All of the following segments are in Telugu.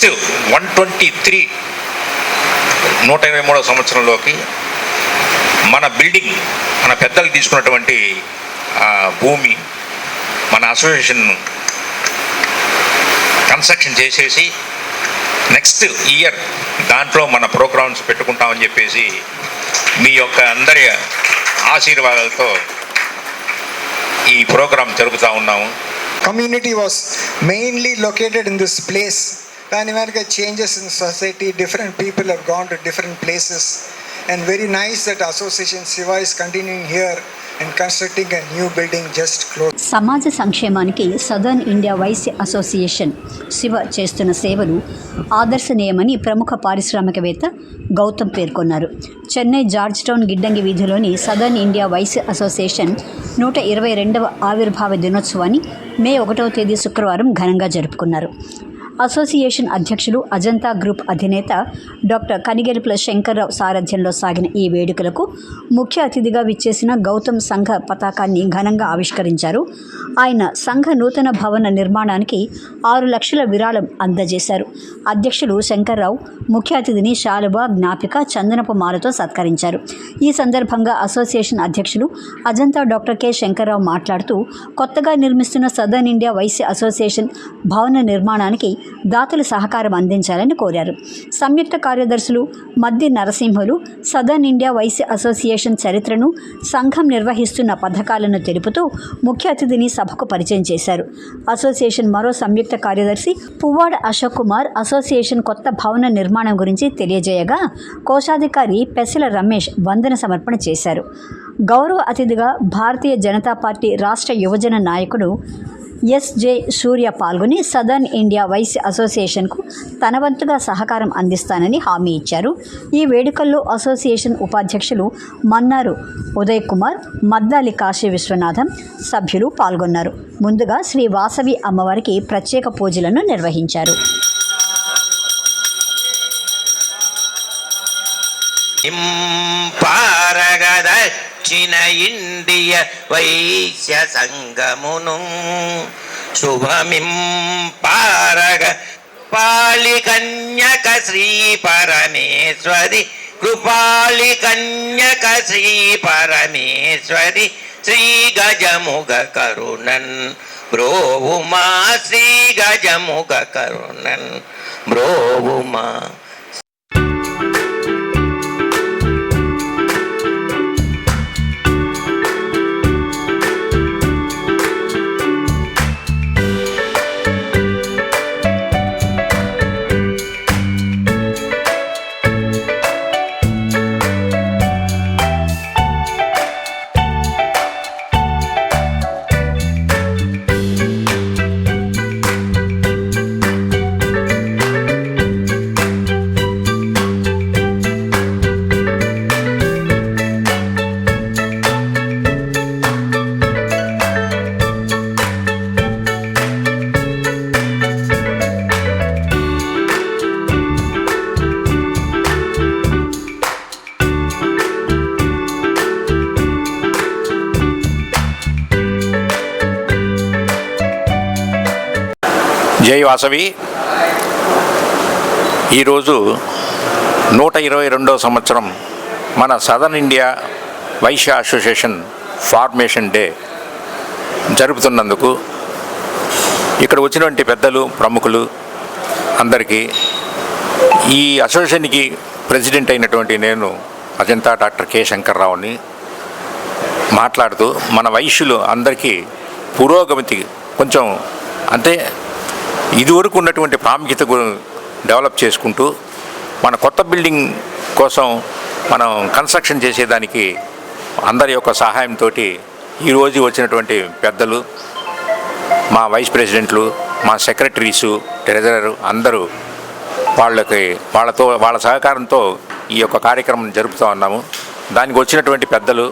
నెక్స్ట్ 123 123వ సంవత్సరంలోకి మన బిల్డింగ్, మన పెద్దలు తీసుకున్నటువంటి భూమి, మన అసోసియేషన్ కన్స్ట్రక్షన్ చేసేసి నెక్స్ట్ ఇయర్ దాంట్లో మన ప్రోగ్రామ్స్ పెట్టుకుంటామని చెప్పేసి మీ యొక్క అందరి ఆశీర్వాదాలతో ఈ ప్రోగ్రాం జరుపుతూ ఉన్నాము. Community was mainly located in this place. Whenever changes in society, different people have gone to different places, and very nice that Association Siva is continuing here and constructing a new building just close. సమాజ సంక్షేమానికి Southern India Vaishya Association Shiva చేస్తున్న సేవలు ఆదర్శనీయమని ప్రముఖ పారిశ్రామికవేత్త గౌతమ్ పేర్కొన్నారు. చెన్నై జార్జ్ టౌన్ గిడ్డంగి వీధిలోని సదర్న్ ఇండియా వైశ్య అసోసియేషన్ 122వ ఆవిర్భావ దినోత్సవాన్ని మే 1వ తేదీ శుక్రవారం ఘనంగా జరుపుకున్నారు. అసోసియేషన్ అధ్యక్షులు అజంతా గ్రూప్ అధినేత డాక్టర్ కనిగెలుపుల శంకర్రావు సారథ్యంలో సాగిన ఈ వేడుకలకు ముఖ్య అతిథిగా విచ్చేసిన గౌతమ్ సంఘ పతాకాన్ని ఘనంగా ఆవిష్కరించారు. ఆయన సంఘ నూతన భవన నిర్మాణానికి 6 లక్షల విరాళం అందజేశారు. అధ్యక్షులు శంకర్రావు ముఖ్య అతిథిని శాలువా, జ్ఞాపిక, చందనపు మాలతో సత్కరించారు. ఈ సందర్భంగా అసోసియేషన్ అధ్యక్షులు అజంతా డాక్టర్ కె శంకర్రావు మాట్లాడుతూ కొత్తగా నిర్మిస్తున్న సదర్న్ ఇండియా వైశ్య అసోసియేషన్ భవన నిర్మాణానికి దాతలు సహకారం అందించాలని కోరారు. సంయుక్త కార్యదర్శులు Maddi Narasimhulu southern India Vaishya association చరిత్రను, సంఘం నిర్వహిస్తున్న పథకాలను తెలుపుతూ ముఖ్య అతిథిని సభకు పరిచయం చేశారు. అసోసియేషన్ మరో సంయుక్త కార్యదర్శి పువ్వాడ అశోక్ కుమార్ అసోసియేషన్ కొత్త భవన నిర్మాణం గురించి తెలియజేయగా కోశాధికారి పెసల రమేష్ వందన సమర్పణ చేశారు. గౌరవ అతిథిగా భారతీయ జనతా పార్టీ రాష్ట్ర యువజన నాయకుడు ఎస్.జె. సూర్య పాల్గొని సదర్న్ ఇండియా వైశ్య అసోసియేషన్కు తన వంతుగా సహకారం అందిస్తానని హామీ ఇచ్చారు. ఈ వేడుకల్లో అసోసియేషన్ ఉపాధ్యక్షులు మన్నారు ఉదయ్ కుమార్, మద్దాలి కాశీ విశ్వనాథం సభ్యులు పాల్గొన్నారు. ముందుగా శ్రీ వాసవి అమ్మవారికి ప్రత్యేక పూజలను నిర్వహించారు. దక్షిణ ఇండియ వైశ్య సంగమును శుభమింపారగ పాళి కన్యక శ్రీ పరమేశ్వరి కృపాళి కన్యక శ్రీ పరమేశ్వరి శ్రీ గజముఖ కరుణన్ బ్రోవుమా శ్రీ గజముఖ కరుణన్ బ్రోవుమా. జై వాసవి. ఈరోజు 122వ సంవత్సరం మన southern India Vaishya association formation day జరుపుతున్నందుకు ఇక్కడ వచ్చినటువంటి పెద్దలు, ప్రముఖులు అందరికీ, ఈ అసోసియేషన్కి ప్రెసిడెంట్ అయినటువంటి నేను అజంతా డాక్టర్ కె శంకర్రావుని మాట్లాడుతూ మన వైశ్యులు అందరికీ పురోగతి కొంచెం అంటే ఇదివరకు ఉన్నటువంటి ప్రాముఖ్యత డెవలప్ చేసుకుంటూ మన కొత్త బిల్డింగ్ కోసం మనం కన్స్ట్రక్షన్ చేసేదానికి అందరి యొక్క సహాయంతో ఈరోజు వచ్చినటువంటి పెద్దలు, మా వైస్ ప్రెసిడెంట్లు, మా సెక్రటరీసు, ట్రెజరర్ అందరూ వాళ్ళ సహకారంతో ఈ యొక్క కార్యక్రమం జరుపుతూ ఉన్నాము. దానికి వచ్చినటువంటి పెద్దలు,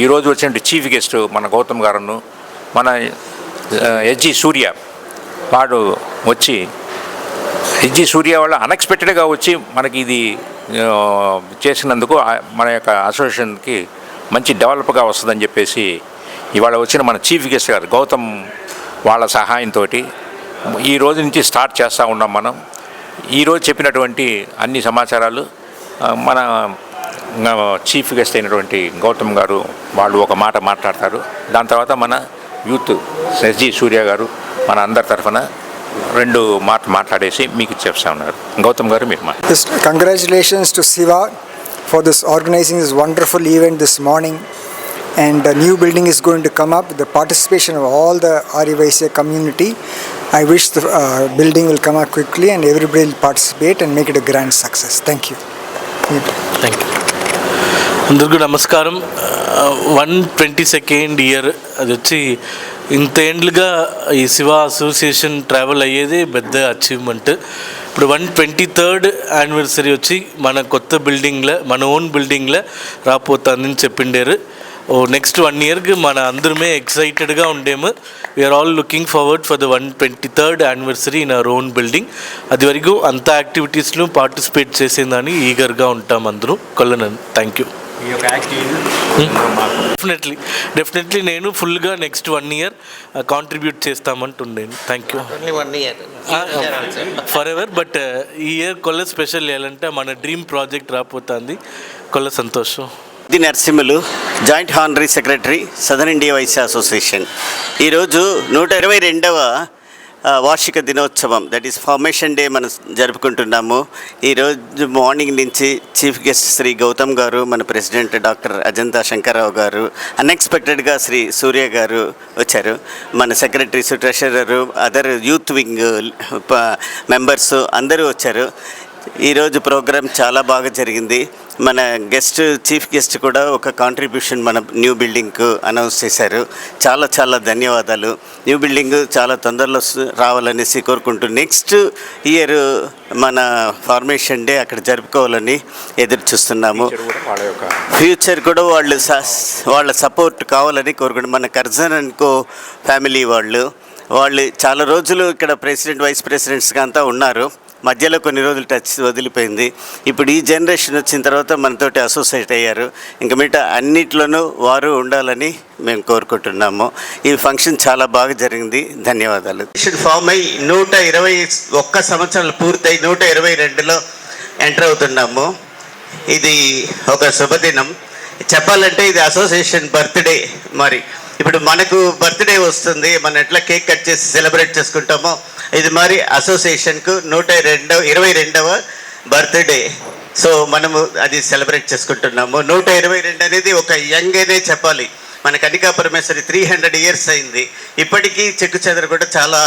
ఈరోజు వచ్చినటువంటి చీఫ్ గెస్ట్ మన గౌతమ్ గారును, మన ఎస్.జి. సూర్య వాడు వచ్చి, ఎస్.జి. సూర్య వాళ్ళ అన్ఎక్స్పెక్టెడ్గా వచ్చి మనకి ఇది చేసినందుకు మన యొక్క అసోసియేషన్కి మంచి డెవలప్గా వస్తుందని చెప్పేసి ఇవాళ వచ్చిన మన చీఫ్ గెస్ట్ గారు గౌతమ్ వాళ్ళ సహాయంతో ఈ రోజు నుంచి స్టార్ట్ చేస్తూ ఉన్నాం మనం. ఈరోజు చెప్పినటువంటి అన్ని సమాచారాలు మన చీఫ్ గెస్ట్ అయినటువంటి గౌతమ్ గారు వాళ్ళు ఒక మాట మాట్లాడతారు. దాని తర్వాత మన యూత్ ఎస్జి సూర్య గారు మన అందరి తరఫున 2 మాట్లాడేసి మీకు చెప్తా ఉన్నారు. గౌతమ్ గారు మీరు Congratulations to Siva for this organizing this wonderful event this morning. And a new building is going to come up with the participation of all the REYCA community. I wish the building will come up quickly and everybody will participate and make it a grand success. Thank you. Thank you. అందరికీ నమస్కారం. 122nd ఇయర్ అది వచ్చి ఇంతేండ్లుగా ఈ శివ అసోసియేషన్ ట్రావెల్ అయ్యేది పెద్ద అచీవ్మెంట్. ఇప్పుడు 123rd యానివర్సరీ వచ్చి మన కొత్త బిల్డింగ్లో మన ఓన్ బిల్డింగ్లో రాపోతుందని చెప్పిండారు. నెక్స్ట్ 1 ఇయర్కి మన అందరమే ఎక్సైటెడ్గా ఉండేము. We are all looking forward for the 123rd anniversary in our own building. అది వరకు అంత యాక్టివిటీస్లో పార్టిసిపేట్ చేసేదాన్ని ఈగర్గా ఉంటాం అందరూ. కొల్లనని థ్యాంక్ యూ. డెఫినెట్లీ నేను ఫుల్గా నెక్స్ట్ 1 ఇయర్ కాంట్రిబ్యూట్ చేస్తామంటుండేను. Thank you. Forever. But ఈ ఇయర్ కొల్ల స్పెషల్ చేయాలంటే మన డ్రీమ్ ప్రాజెక్ట్ రాపోతుంది. కొల్ల సంతోషం. The Narasimhulu, joint honorary secretary, southern India Vaishya association. ఈరోజు 122వ వార్షిక దినోత్సవం, దట్ ఈస్ ఫార్మేషన్ డే మనం జరుపుకుంటున్నాము. ఈరోజు మార్నింగ్ నుంచి చీఫ్ గెస్ట్ శ్రీ గౌతమ్ గారు, మన ప్రెసిడెంట్ డాక్టర్ అజంతా శంకర్రావు గారు, అన్ఎక్స్పెక్టెడ్గా శ్రీ సూర్య గారు వచ్చారు. మన secretaries, treasurer, other youth wing members అందరూ వచ్చారు. ఈరోజు ప్రోగ్రాం చాలా బాగా జరిగింది. మన చీఫ్ గెస్ట్ కూడా ఒక కాంట్రిబ్యూషన్ మన న్యూ బిల్డింగ్కు అనౌన్స్ చేశారు. చాలా చాలా ధన్యవాదాలు. న్యూ బిల్డింగ్ చాలా తొందరలో రావాలనేసి కోరుకుంటూ నెక్స్ట్ ఇయర్ మన ఫార్మేషన్ డే అక్కడ జరుపుకోవాలని ఎదురు చూస్తున్నాము. ఫ్యూచర్ కూడా వాళ్ళ సపోర్ట్ కావాలని కోరుకుంటున్నాం. మన కర్జన్ అనుకో ఫ్యామిలీ వాళ్ళు చాలా రోజులు ఇక్కడ ప్రెసిడెంట్, వైస్ ప్రెసిడెంట్స్గా అంతా ఉన్నారు. మధ్యలో కొన్ని రోజులు టచ్ వదిలిపోయింది. ఇప్పుడు ఈ జనరేషన్ వచ్చిన తర్వాత మనతోటి అసోసియేట్ అయ్యారు. ఇంకా మిగతా అన్నిట్లోనూ వారు ఉండాలని మేము కోరుకుంటున్నాము. ఈ ఫంక్షన్ చాలా బాగా జరిగింది. ధన్యవాదాలు. ఫామ్ అయి 121 సంవత్సరాలు పూర్తయి 122లో ఎంటర్ అవుతున్నాము. ఇది ఒక శుభదినం. చెప్పాలంటే ఇది అసోసియేషన్ బర్త్డే. మరి ఇప్పుడు మనకు బర్త్డే వస్తుంది, మనం ఎట్లా కేక్ కట్ చేసి సెలబ్రేట్ చేసుకుంటామో ఇది మరి అసోసియేషన్కు 122వ బర్త్డే. సో మనము అది సెలబ్రేట్ చేసుకుంటున్నాము. 122 అనేది ఒక యంగ్ అనే చెప్పాలి. మన కనికా పరమేశ్వరి 300 ఇయర్స్ అయింది. ఇప్పటికీ చెక్కు చెదర కూడా చాలా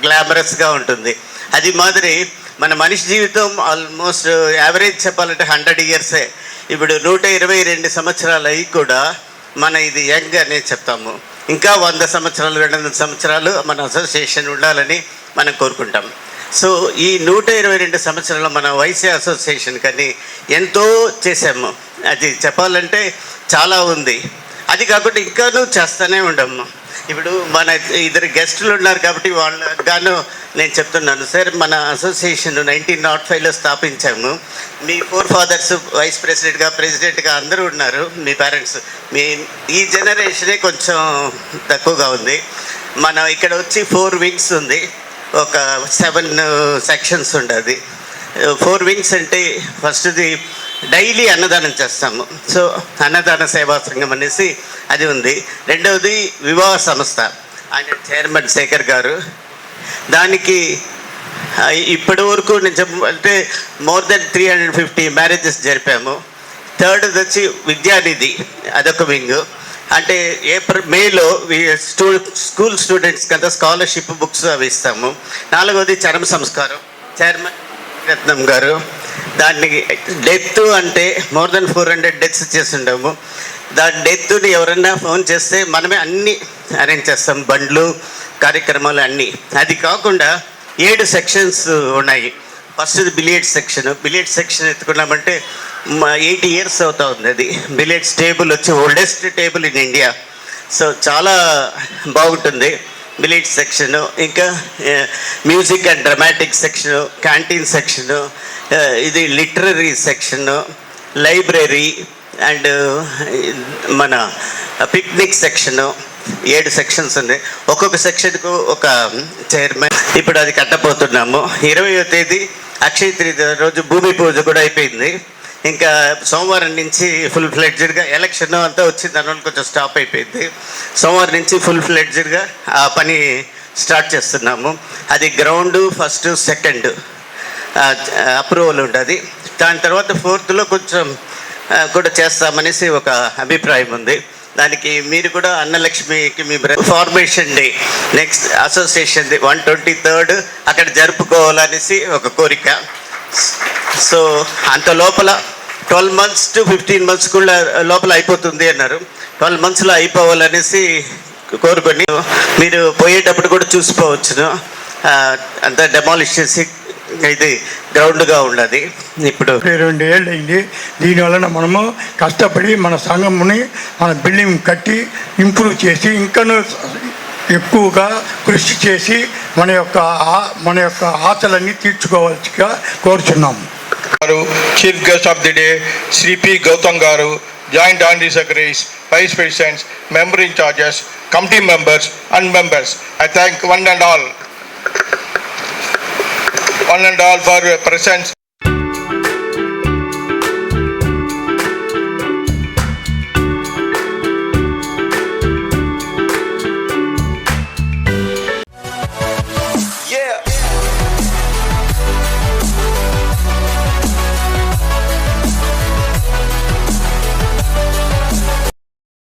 గ్లామరస్గా ఉంటుంది. అది మాదిరి మన మనిషి జీవితం ఆల్మోస్ట్ యావరేజ్ చెప్పాలంటే 100 ఇయర్సే. ఇప్పుడు 122 సంవత్సరాలు అయ్యి కూడా మన ఇది యంగ్ అనే చెప్తాము. ఇంకా 100 సంవత్సరాలు 200 సంవత్సరాలు మన అసోసియేషన్ ఉండాలని మనం కోరుకుంటాం. సో ఈ 122 సంవత్సరాలు మన వైశ్య అసోసియేషన్ కానీ ఎంతో చేసాము. అది చెప్పాలంటే చాలా ఉంది. అది కాకుండా ఇంకాను చేస్తూనే ఉండము. ఇప్పుడు మన 2 గెస్టులు ఉన్నారు కాబట్టి వాళ్ళకు గాను నేను చెప్తున్నాను. సార్, మన అసోసియేషన్ 1905లో స్థాపించాము. మీ 4 ఫాదర్స్ వైస్ ప్రెసిడెంట్గా అందరూ ఉన్నారు. మీ పేరెంట్స్, ఈ జనరేషనే కొంచెం తక్కువగా ఉంది. మన ఇక్కడ వచ్చి 4 వింగ్స్ ఉంది. ఒక 7 సెక్షన్స్ ఉండదు. 4 వింగ్స్ అంటే ఫస్ట్ది డైలీ అన్నదానం చేస్తాము. సో అన్నదాన సేవా సంఘం అనేసి అది ఉంది. రెండవది వివాహ సంస్థ, ఆయన చైర్మన్ శేఖర్ గారు. దానికి ఇప్పటి వరకు నేను అంటే మోర్ దెన్ 350 మ్యారేజెస్ జరిపాము. థర్డ్ వచ్చి విద్యానిధి, అదొక వింగ్. అంటే మేలో స్కూల్ స్టూడెంట్స్కి అంతా స్కాలర్షిప్ బుక్స్ అవి ఇస్తాము. 4వది చరమ సంస్కారం, చైర్మన్ రత్నం గారు. దాన్ని డెత్ అంటే మోర్ దెన్ 400 డెత్స్ చేస్తుంటాము. దాని డెత్ని ఎవరన్నా ఫోన్ చేస్తే మనమే అన్నీ అరేంజ్ చేస్తాం, బండ్లు, కార్యక్రమాలు అన్నీ. అది కాకుండా 7 సెక్షన్స్ ఉన్నాయి. ఫస్ట్ బిలియర్డ్స్ సెక్షన్ ఎత్తుకున్నామంటే 80 ఇయర్స్ అవుతా ఉంది. అది బిలియర్డ్స్ టేబుల్ వచ్చి oldest table in India. So చాలా బాగుంటుంది బిలియర్డ్స్ సెక్షను. ఇంకా music and dramatic section, canteen section, ఇది లిటరరీ సెక్షను, లైబ్రరీ అండ్ మన పిక్నిక్ సెక్షను. 7 సెక్షన్స్ ఉన్నాయి. ఒక్కొక్క సెక్షన్కు ఒక చైర్మన్. ఇప్పుడు అది కట్టబోతున్నాము. 20వ తేదీ అక్షయ తృతీయ రోజు భూమి పూజ కూడా అయిపోయింది. ఇంకా సోమవారం నుంచి ఫుల్ ఫ్లెడ్జ్డ్గా ఎలక్షన్ అంతా వచ్చింది, దానివల్ల కొంచెం స్టాప్ అయిపోయింది. సోమవారం నుంచి ఫుల్ ఫ్లెడ్జ్డ్గా ఆ పని స్టార్ట్ చేస్తున్నాము. అది గ్రౌండ్ ఫస్ట్ సెకండ్ అప్రూవల్ ఉంటుంది. దాని తర్వాత 4th కొంచెం కూడా చేస్తామనేసి ఒక అభిప్రాయం ఉంది. దానికి మీరు కూడా అన్నలక్ష్మికి మీ ఫార్మేషన్ డే నెక్స్ట్ అసోసియేషన్ది 123rd అక్కడ జరుపుకోవాలనేసి ఒక కోరిక. సో అంత లోపల 12 months to 15 months కూడా లోపల అయిపోతుంది అన్నారు. 12 monthsలో అయిపోవాలనేసి కోరుకొని మీరు పోయేటప్పుడు కూడా చూసుకోవచ్చును. అంతా డెమాలిష్ చేసి ఇది గ్రౌండ్గా ఉన్నది. ఇప్పుడు 2 ఏళ్ళు అయింది. దీనివలన మనము కష్టపడి మన సంఘముని మన బిల్డింగ్ కట్టి ఇంప్రూవ్ చేసి ఇంకనూ ఎక్కువగా కృషి చేసి మన యొక్క ఆశలన్నీ తీర్చుకోవాల్సిగా కోరుచున్నాము. Chief guest of the day Shri P Gautam garu, joint honorary secretaries, vice presidents, member in charges, committee members and members. I thank one and all for your presence